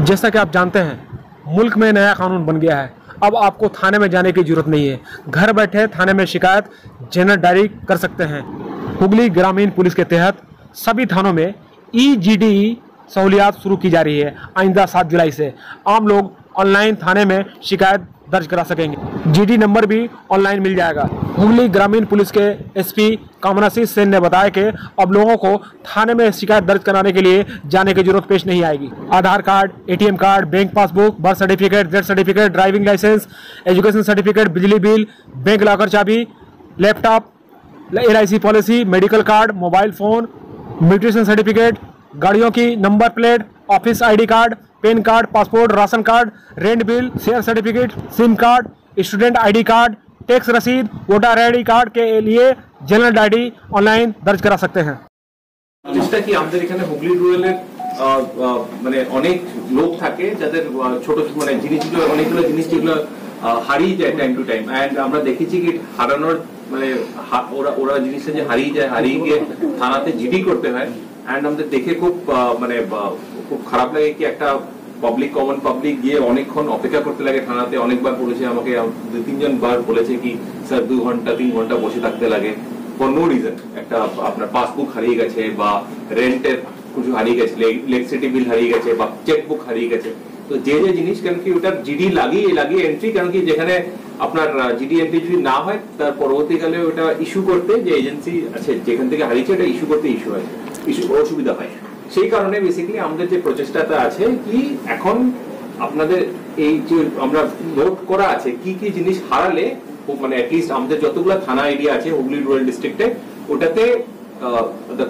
जैसा कि आप जानते हैं मुल्क में नया कानून बन गया है। अब आपको थाने में जाने की जरूरत नहीं है, घर बैठे थाने में शिकायत जनरल डायरी कर सकते हैं। हुगली ग्रामीण पुलिस के तहत सभी थानों में EGDE सहूलियात शुरू की जा रही है। आइंदा 7 जुलाई से आम लोग ऑनलाइन थाने में शिकायत दर्ज करा सकेंगे। GD नंबर भी ऑनलाइन मिल जाएगा। हुगली ग्रामीण पुलिस के SP कामनाशीष सेन ने बताया कि अब लोगों को थाने में शिकायत दर्ज कराने के लिए जाने की जरूरत पेश नहीं आएगी। Aadhaar card, ATM card, bank passbook, birth certificate, death certificate, driving licence, education certificate, बिजली बिल, बैंक लॉकर चाबी, laptop, LIC policy, medical card, mobile phone, mutation certificate, गाड़ियों की number plate, office ID card, PAN card, passport, ration card, rent bill, share certificate, sim card, student ID card, tax रसीद, voter ID card के लिए general diary online दर्ज करा सकते हैं। চেষ্টা কি আমাদের এখানে হুগলি রুরালের মানে অনেক লোক থাকে যাদের ছোট মানে জিনিসগুলো অনেকগুলো জিনিস যেগুলো হারিয়ে যায় টাইম টু টাইম, এন্ড আমরা দেখেছি কি হারানোর মানে ওরা জিনিসটা যে হারিয়ে গিয়ে থানাতে জিডি করতে হয়। এন্ড আমাদের দেখে খুব মানে খুব খারাপ লাগে কি একটা কমন পাবলিক গিয়ে অনেকক্ষণ অপেক্ষা করতে লাগে থানাতে। অনেকবার বলেছে আমাকে, 2-3 বার বলেছে কি স্যার 2 ঘন্টা 3 ঘন্টা বসে থাকতে লাগে ফর নো রিজন। একটা আপনার পাসবুক হারিয়ে গেছে বা রেন্টের কিছু হারিয়ে গেছে, ইলেকট্রিসিটি বিল হারিয়ে গেছে বা চেকবুক হারিয়ে গেছে। তো যে জিনিস কেন কি ওটার জিডি লাগিয়ে এন্ট্রি, কারণ কি যেখানে আপনার জিডি এন্ট্রি যদি না হয় তার পরবর্তীকালে ওটা ইস্যু করতে যে এজেন্সি আছে যেখান থেকে হারিয়েছে ওটা ইস্যু করতে অসুবিধা হয়। সেই কারণে বেসিক্যালি আমাদের যে প্রচেষ্টাটা আছে কি এখন আপনাদের এই যে আমরা নোট করা আছে কি কি জিনিস হারালে মানে অ্যাটলিস্ট আমাদের যতগুলো থানা এরিয়া আছে হুগলি রুরাল ডিস্ট্রিক্টে ওটাতে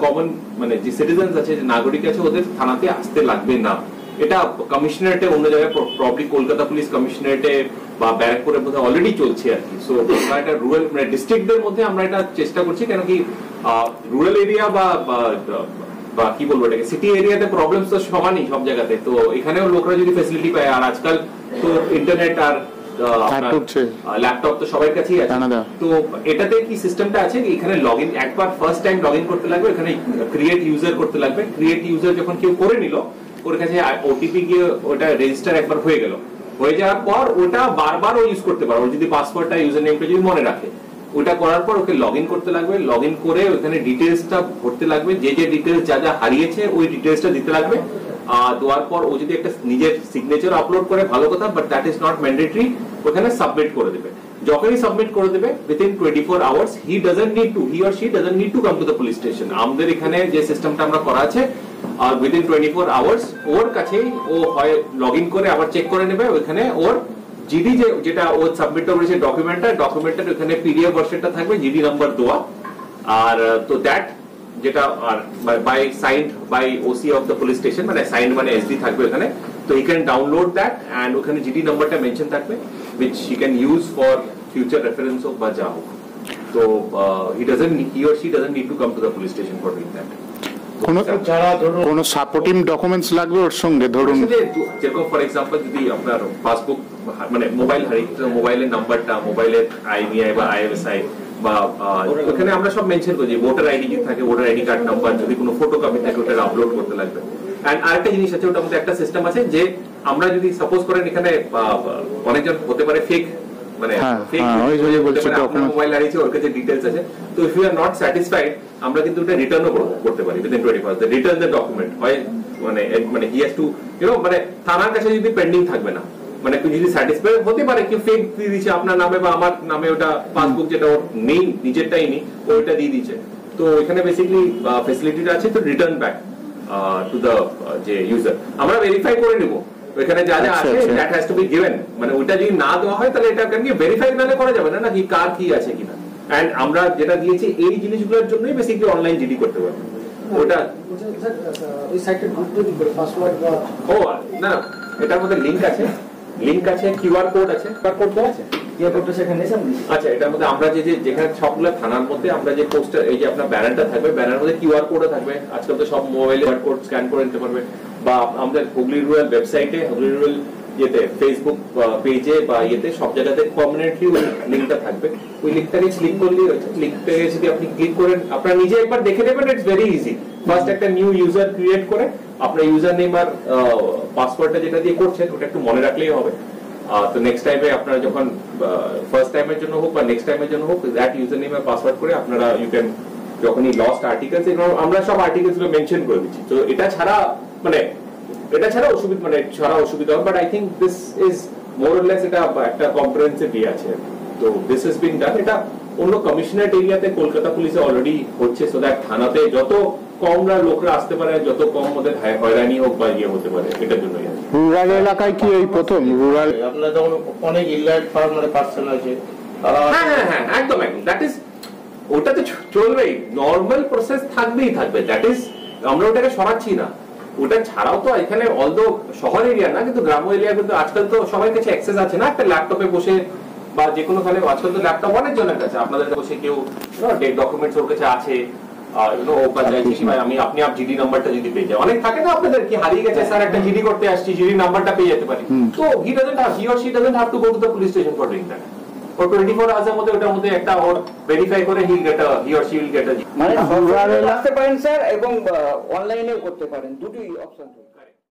কমন মানে যে সিটিজেন্স আছে যে নাগরিক আছে ওদের থানাতে আসতে লাগবে না। এটা কমিশনারেটে অন্য জায়গায় প্রবলি কলকাতা পুলিশ কমিশনারেটে বা ব্যারাকপুরের মধ্যে অলরেডি চলছে আর কি। সো আমরা এটা রুরাল মানে ডিস্ট্রিক্টদের মধ্যে আমরা এটা চেষ্টা করছি, কেন কি রুরাল এরিয়া বা কি বলবো এটাকে সিটি এরিয়াতে প্রবলেমস তো সমানই সব জায়গাতে। তো এখানেও লোকরা যদি ফ্যাসিলিটি পায়, আর আজকাল তো ইন্টারনেট আর ল্যাপটপ তো সবার কাছেই আছে। তো এটাতে কি সিস্টেমটা আছে এখানে লগইন একবার ফার্স্ট টাইম লগইন করতে লাগবে, এখানে ক্রিয়েট ইউজার করতে লাগবে। ক্রিয়েট ইউজার যখন কেউ করে নিল ওর কাছে OTP গিয়ে ওটা রেজিস্টার একবার হয়ে গেল, হয়ে যাওয়ার পর ওটা বারবার ও ইউজ করতে পারে। ও যদি পাসওয়ার্ডটা ইউজার নেমটা যদি মনে রাখে, ওটা করার পর ওকে লগইন করতে লাগবে। লগইন করে ওখানে ডিটেইলসটা ভরতে লাগবে, যে ডিটেইলস যা হারিয়েছে ওই ডিটেইলসটা দিতে লাগবে। দেওয়ার পর ও যদি একটা নিজের সিগনেচার আপলোড করে ভালো কথা, but that is not mandatory. ওখানে সাবমিট করে দেবে। যখনই সাবমিট করে দেবে within 24 hours he or she doesn't need to come to the police station. আমাদের এখানে যে সিস্টেমটা আমরা করা আছে আর উইদিন 24 আওয়ার্স ওর কাছেই ও হয় লগইন করে আবার চেক করে নেবে। ওখানে ওর জিডি যেটা ও সাবমিট করেছে ডকুমেন্টের ওখানে PDF ভার্সনটা থাকবে, জিডি নাম্বার দেওয়া। আর তো দ্যাট যেটা আর by signed by OC of the police station, মানে সাইন্ড মানে SD থাকবে ওখানে। তো he can download that and ওখানে জিডি নাম্বারটা মেনশন থাকবে which he can use for future reference of বা যা হোক। তো he or she doesn't need to come to the police station for doing that। কোন সাপোর্টিং ডকুমেন্টস লাগবে ওর সঙ্গে? ধরুন যেরকম ফর এক্সাম্পল যদি আপনার পাসবুক মানে মোবাইল হারিয়েছে, মোবাইলের নাম্বারটা, মোবাইলের IMEI বা IMSI বা ওখানে আমরা সব মেনশন করি। ভোটার ID যদি থাকে ভোটার ID কার্ড নাম্বার, যদি কোনো ফটোকপি থাকে ওটা আপলোড করতে লাগবে। এন্ড আরেকটা জিনিস আছে ওটার মধ্যে একটা সিস্টেম আছে যে আমরা যদি সাপোজ করেন এখানে অনেকজন হতে পারে ফেক মানে মোবাইল হারিয়েছে ওর কাছে ডিটেইলস আছে। তো if you are not satisfied আমরা কিন্তু ওটা রিটার্নও করতে পারি within 24 the return the document. হয় মানে হি হ্যাজ টু মানে থানার কাছে যদি পেন্ডিং থাকবে না, মানে যদি স্যাটিসফাই হতে পারে কি ফেক দিয়ে দিচ্ছে আপনার নামে বা আমার নামে, ওটা পাসবুক যেটা ওর নেই নিজেরটাই নেই ওইটা দিয়ে দিচ্ছে। তো এখানে বেসিক্যালি ফ্যাসিলিটিটা আছে তো রিটার্ন ব্যাক টু দ্য যে ইউজার আমরা ভেরিফাই করে নিব ওখানে যা যা আছে that has to be given. মানে ওটা যদি না দেওয়া হয় তাহলে এটা কেন কি ভেরিফাই না করা যাবে না কি কার কি আছে কিনা। এন্ড আমরা যেটা দিয়েছি এই জিনিসগুলোর জন্যই বেসিক্যালি অনলাইন জিডি করতে পারবে। ওটা ওই সাইটে ঢুকতে দিবে পাসওয়ার্ড বা না এটার মধ্যে লিংক আছে QR কোড আছে। কোড দেওয়া আছে আচ্ছা। এটার মধ্যে আমরা যেখানে সবগুলো থানার মধ্যে আমরা যে পোস্টার এই যে আপনার ব্যানারটা থাকবে, ব্যানারের মধ্যে QR কোডও থাকবে। আজকাল তো সব মোবাইলে কোড স্ক্যান করে নিতে পারবে। বা আমাদের হুগলি রুরাল ওয়েবসাইটে, হুগলি রুরাল ফেসবুক পেজে বা সব জায়গাতে পার্মানেন্টলি ওই লিংকটা থাকবে। ওই লিংকটাকে ক্লিক করলে লিংকটাকে যদি আপনি ক্লিক করেন আপনারা নিজে একবার দেখে নেবেন। It's very easy. ফার্স্ট একটা নিউ ইউজার ক্রিয়েট করে আপনার ইউজার নেম আর পাসওয়ার্ডটা যেটা দিয়ে করছেন ওটা একটু মনে রাখলেই হবে। তো নেক্সট টাইমে আপনারা যখন ফার্স্ট টাইমের জন্য হোক বা নেক্সট টাইমের জন্য হোক দ্যাট ইউজার নেম আর পাসওয়ার্ড করে আপনারা ইউ ক্যান, যখনই লস্ট আর্টিকেলস, আমরা সব আর্টিকেলস গুলো মেনশন করে দিচ্ছি। তো এটা ছাড়া অসুবিধা হবে, but I think this is more or less এটা একটা কম্প্রিহেনসিভ ইয়ে আছে। তো দিস ইজ বিং ডান। এটা অন্য কমিশনারেট এরিয়াতে কলকাতা পুলিশে অলরেডি হচ্ছে, সো দ্যাট থানাতে যত কমরা লোকরা আসতে পারে, যত কম ওদের হয়রানি হোক বা ইয়ে হতে পারে, এটার জন্যই। রুরাল এলাকায় কি এই প্রথম? রুরাল আপনার যেমন অনেক ইলাইট ফার্মার পার্সন আছে তারা, হ্যাঁ একদম দ্যাট ইজ, ওটা তো চলবেই, নর্মাল প্রসেস থাকবেই থাকবে, দ্যাট ইজ, আমরা ওটাকে সরাচ্ছি না। ওটা ছাড়াও তো এখানে অলদো শহর এরিয়া না, কিন্তু গ্রাম্য এরিয়া কিন্তু আজকাল তো সবার কাছে অ্যাক্সেস আছে না, একটা ল্যাপটপে বসে বা যে কোনো খানে, আজকাল তো ল্যাপটপ অনেক জনের কাছে, আপনাদের বসে কেউ ডকুমেন্টস ওর কাছে আছে, আপনি জিডি নাম্বারটা যদি পেয়ে যায়, অনেক থাকে না আপনাদের কি হারিয়ে গেছে স্যার, একটা জিডি করতে আসছি, জিডি নাম্বারটা পেয়ে যেতে পারি। তো হি or she doesn't have to go to the police station for doing that. Or 24 hours এর মধ্যে ওটার মধ্যে একটা ওর ভেরিফাই করে হি or she will get a, মানে আসতে পারেন স্যার এবং অনলাইনেও করতে পারেন, দুটোই অপশন।